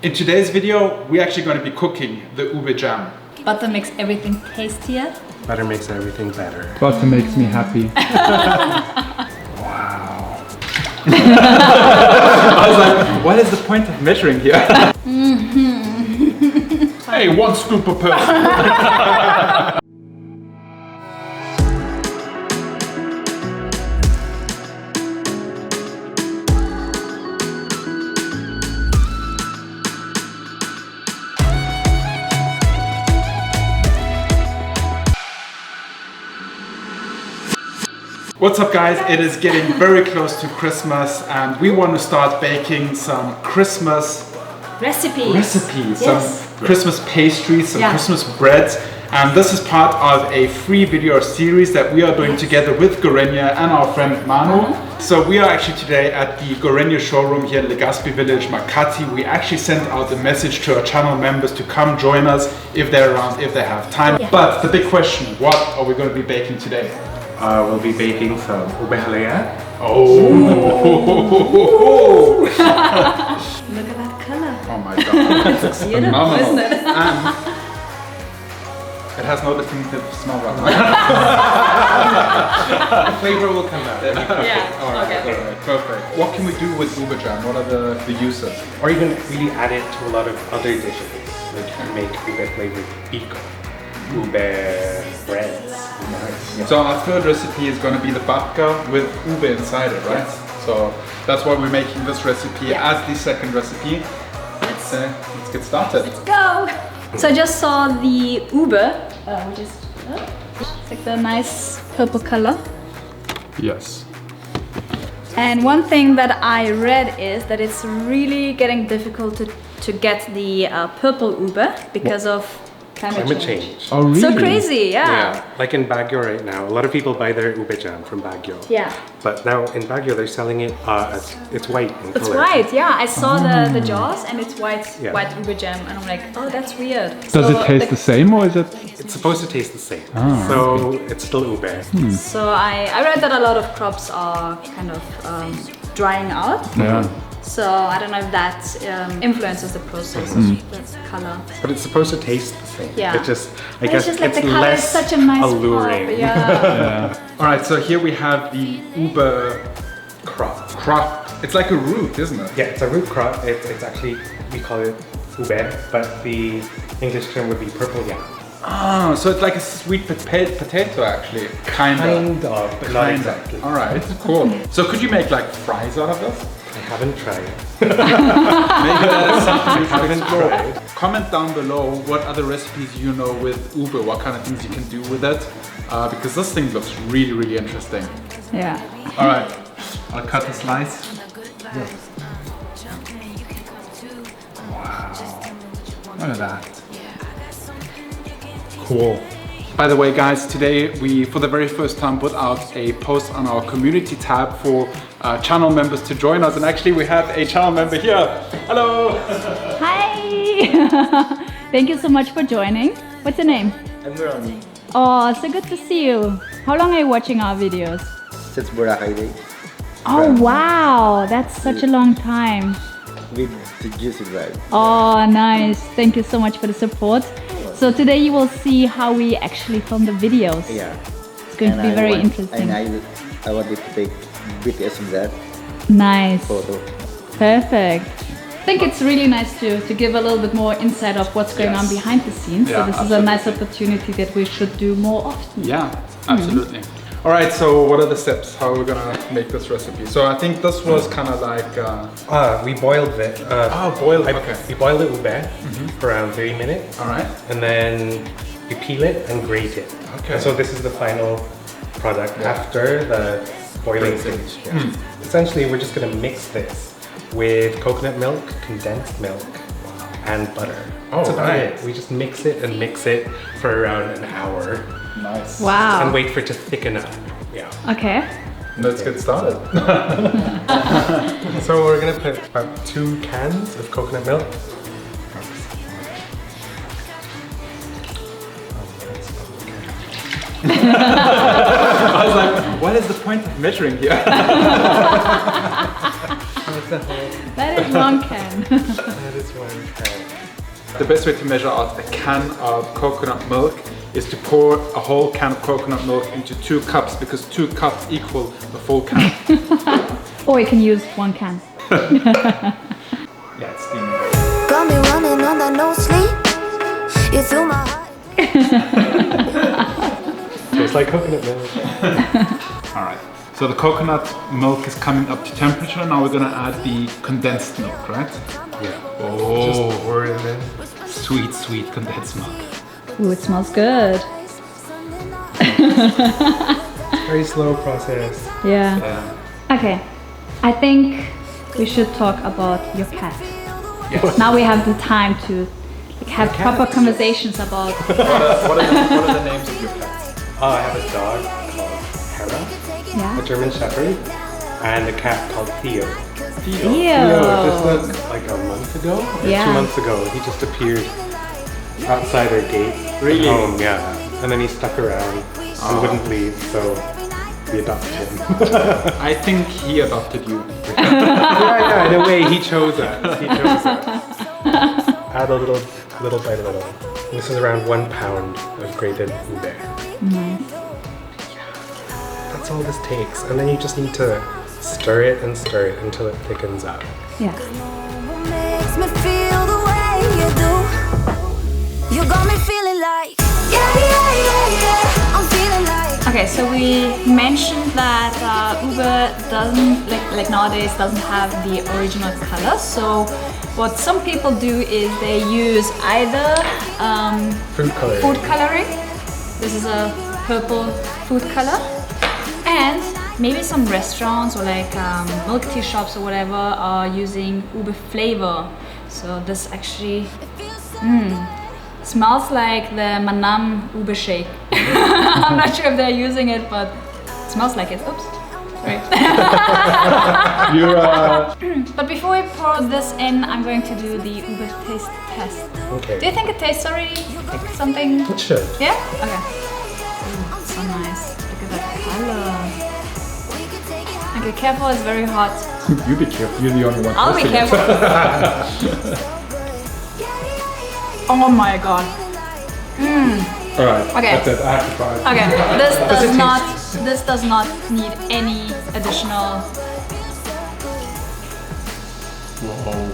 In today's video, we're actually going to be cooking the ube jam. Butter makes everything tastier. Butter makes everything better. Butter makes me happy. Wow. I was like, what is the point of measuring here? Hey, 1 scoop per person. What's up guys, it is getting very close to Christmas and we want to start baking some Christmas recipes, some Christmas pastries, some Christmas breads, and this is part of a free video series that we are doing together with Gorenje and our friend Mano. So we are actually today at the Gorenje showroom here in Legazpi village, Makati. We actually sent out a message to our channel members to come join us if they're around, if they have time. But the big question, what are we going to be baking today? We'll be baking some Ube Halaya. Oh! Look at that color. Oh my god, it's phenomenal. Isn't it? And it has no distinctive smell right now. The flavor will come out. Yeah, Alright, perfect. What can we do with ube jam? What are the uses? Or you can really add it to a lot of other dishes. Like you can make ube flavored pico, ube breads. Nice. Yeah. So our third recipe is going to be the babka with ube inside it, right? Yes. So that's why we're making this recipe as the second recipe. Let's get started. Let's go! So I just saw the ube, which is it's like the nice purple color. Yes. And one thing that I read is that it's really getting difficult to get the purple ube because of climate change. Oh really? So crazy, yeah. Like in Baguio right now, a lot of people buy their ube jam from Baguio. Yeah. But now in Baguio they're selling it as it's white in color. It's white, yeah. I saw the jars and it's white ube jam, and I'm like, oh, that's weird. Does it taste the same or is it? It's supposed to taste the same. Ah, so it's still ube. So I read that a lot of crops are kind of drying out. Yeah. So I don't know if that influences the process of the color. But it's supposed to taste the same. Yeah. It just, I But guess it's just like it's the color less is such a nice alluring. pop. Yeah. Alright, so here we have the ube crop. It's like a root, isn't it? Yeah, it's a root crop. It's actually, we call it ube, but the English term would be purple yam. Oh, so it's like a sweet potato actually. Kind of, but not exactly. Alright, cool. So could you make like fries out of this? I haven't tried. Maybe that is something you should haven't explore. tried. Comment down below what other recipes you know with ube, what kind of things you can do with it. Because this thing looks really, really interesting. Yeah. Alright, I'll cut a slice. Wow, look at that. Cool. By the way guys, today we for the very first time put out a post on our community tab for channel members to join us, and actually we have a channel member here. Hello! Hi! Thank you so much for joining. What's your name? I'm Ronnie. Oh, so good to see you. How long are you watching our videos? Since Boracay Day. Oh wow, that's such a long time. With the juicy bread. Oh, nice. Thank you so much for the support. So today you will see how we actually film the videos. Yeah. It's going to be very interesting. And I wanted to take BTS of that Nice. photo. Perfect. I think it's really nice to give a little bit more insight of what's going on behind the scenes. Yeah, so this is a nice opportunity that we should do more often. Yeah, absolutely. Alright, so what are the steps? How are we gonna make this recipe? So I think this was kind of like... We boiled it. boiled, okay. We boiled the ube for around 30 minutes. Alright. And then we peel it and grate it. Okay. And so this is the final product after the boiling stage. Yeah. Essentially, we're just gonna mix this with coconut milk, condensed milk, and butter. That's about it. We just mix it and mix it for around an hour. Nice. Wow. And wait for it to thicken up. Yeah. Okay. Let's get started. So we're gonna put about 2 cans of coconut milk. I was like, what is the point of measuring here? Let's That's a whole. That is one can. That is one can. The best way to measure out a can of coconut milk is to pour a whole can of coconut milk into 2 cups because 2 cups equal the full can. Or you can use 1 can. Yeah, it's steaming. Got me running on that no sleep. You fill my heart. Tastes like coconut milk. Alright, so the coconut milk is coming up to temperature. Now we're gonna add the condensed milk, right? Yeah. Oh, Just pour it in. sweet, sweet condensed milk. Ooh, it smells good. Very slow process. Yeah. Yeah. Okay, I think we should talk about your cat. Yes. Now we have the time to have proper conversations about. What are the names of your pets? Oh, I have a dog called Hera, Yeah. a German Shepherd, and a cat called Theo. Theo. Just like a month ago, or Yeah. 2 months ago, he just appeared outside our gate Really? at home, yeah. And then he stuck around and wouldn't leave, so we adopted him. I think he adopted you. Yeah, in a way, he chose us. He chose us. Add a little by little. This is around 1 pound of grated ube. Nice. That's all this takes, and then you just need to stir it until it thickens up. Yeah. What makes me feel the way you do? You got me feeling like, yeah, yeah, yeah, yeah. I'm feeling like. Okay, so we mentioned that Ube doesn't like nowadays doesn't have the original color. So what some people do is they use either Fruit coloring. food coloring. This is a purple food color, and maybe some restaurants or like milk tea shops or whatever are using Ube flavor. So this actually smells like the Mano Ube Shake. I'm not sure if they're using it, but it smells like it. Oops. Sorry. But before we pour this in, I'm going to do the Ube taste test. Okay. Do you think it tastes already like something? It should. Yeah? Okay. Ooh, so nice. Look at that color. Okay, careful, it's very hot. You be careful, you're the only one. I'll be tasting it. careful. Oh my god. Alright, Okay. that's it, I have to try it. Okay, this does not need any additional. Whoa.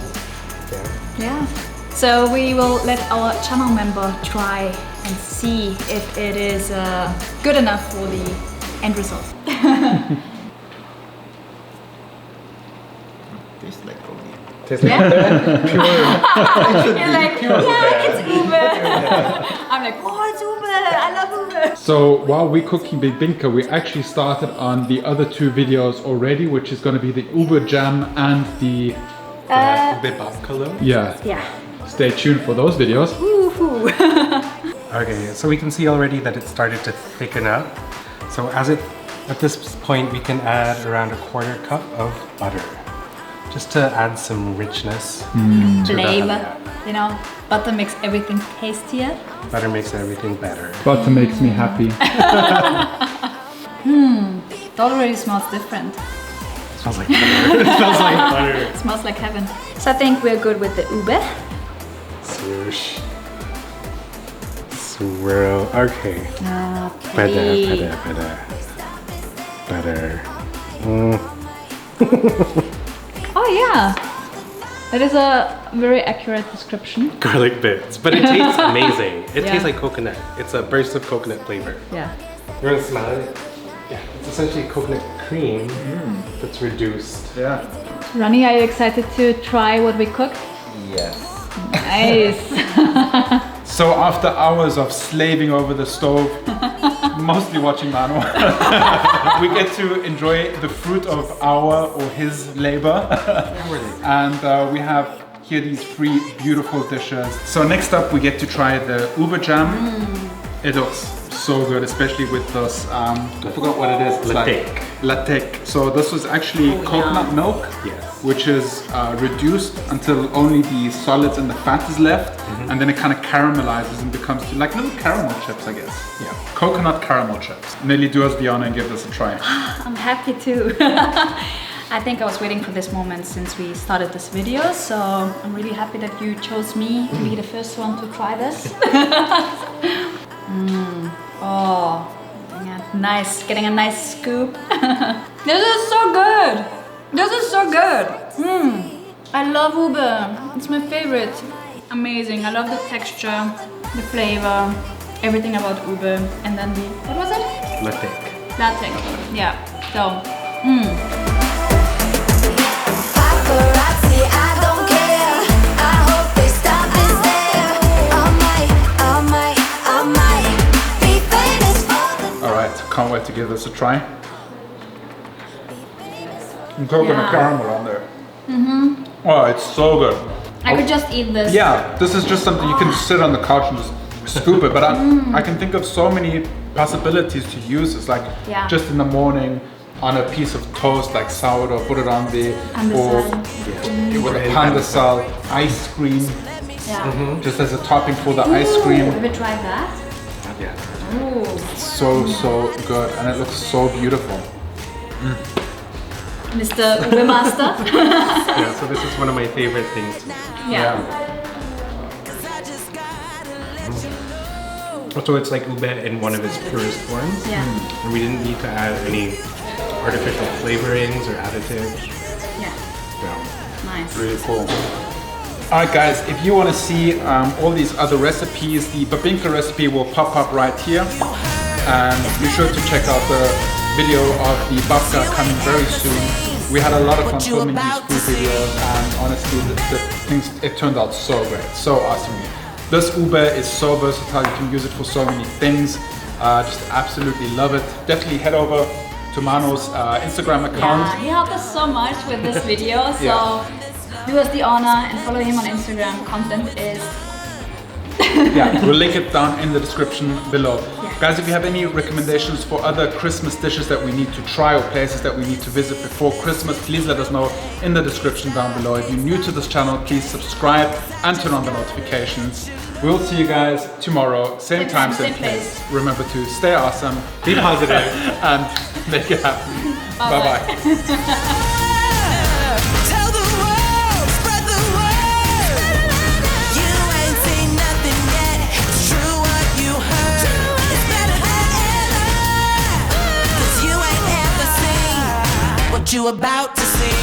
Yeah. So we will let our channel member try and see if it is good enough for the end result. Tastes like coconut. Tastes like pure. You're like, yeah, it's Ube. I'm like, oh, it's Ube. I love Ube. So while we're cooking bibinka, we actually started on the other 2 videos already, which is going to be the Ube jam and the Ube babkalo. yeah. Yeah. Stay tuned for those videos. Woohoo. Okay, so we can see already that it started to thicken up. So at this point, we can add around 1/4 cup of butter, just to add some richness to the Flavor. halaya. You know, butter makes everything tastier. Butter makes everything better. Butter makes me happy. It already smells different. It smells like butter. It smells like butter. It smells like heaven. So I think we're good with the Ube. Swoosh. Swirl. Okay. Pretty. Butter. Oh yeah. That is a very accurate description. Garlic bits. But it tastes amazing. It Yeah. tastes like coconut. It's a burst of coconut flavor. Yeah. You're gonna smell it? Yeah. It's essentially coconut cream that's reduced. Yeah. Rani, are you excited to try what we cooked? Yes. Nice. So after hours of slaving over the stove, mostly watching Mano, we get to enjoy the fruit of our or his labor. And we have here these 3 beautiful dishes. So next up we get to try the Ube jam. It looks so good, especially with this, I forgot what it is. It's Latte. Latte. So this was actually coconut milk, Yes. which is reduced until only the solids and the fat is left, and then it kind of caramelizes and becomes like little caramel chips, I guess. Yeah. Coconut caramel chips. Nelly, do us the honor and give this a try. I'm happy too. I think I was waiting for this moment since we started this video, so I'm really happy that you chose me to be the first one to try this. Oh, getting a nice scoop. This is so good. This is so good. I love ube. It's my favorite. Amazing. I love the texture, the flavor, everything about ube, and then the, what was it? Latte. Yeah. So. Paparazzi, I don't care. I hope they stop us there. I might be famous for the. Alright, can't wait to give this a try. And coconut caramel on there. Oh, it's so good. I could just eat this. Yeah, this is just something you can sit on the couch and just scoop it. But I can think of so many possibilities to use this. Like just in the morning on a piece of toast, like sourdough, put it on there. Or with a pan de sal, ice cream. Yeah. Just as a topping for the ice cream. Have you tried that? Yeah. Ooh. So good, and it looks so beautiful. Mr. Ube Master. Yeah, so this is one of my favorite things to make. Yeah. So it's like ube in one of its purest forms. Yeah. And we didn't need to add any artificial flavorings or additives. Yeah. Yeah. Nice. Really cool. Alright guys, if you want to see all these other recipes, the bebinca recipe will pop up right here. And be sure to check out the video of the babka coming very soon. We had a lot of fun filming these food videos, and honestly the things, it turned out so great, so awesome. This ube is so versatile, you can use it for so many things. Just absolutely love it. Definitely head over to Mano's Instagram account. Yeah, he helped us so much with this video, so do us the honor and follow him on Instagram. Content is Yeah, we'll link it down in the description below. Guys, if you have any recommendations for other Christmas dishes that we need to try or places that we need to visit before Christmas, please let us know in the description down below. If you're new to this channel, please subscribe and turn on the notifications. We'll see you guys tomorrow, same time, same place. Remember to stay awesome, Be positive. and make it happen. Bye-bye. Tell the world, spread the word. You ain't seen nothing yet. It's true what you heard. It's better than ever. 'Cause you ain't ever seen what you about to see.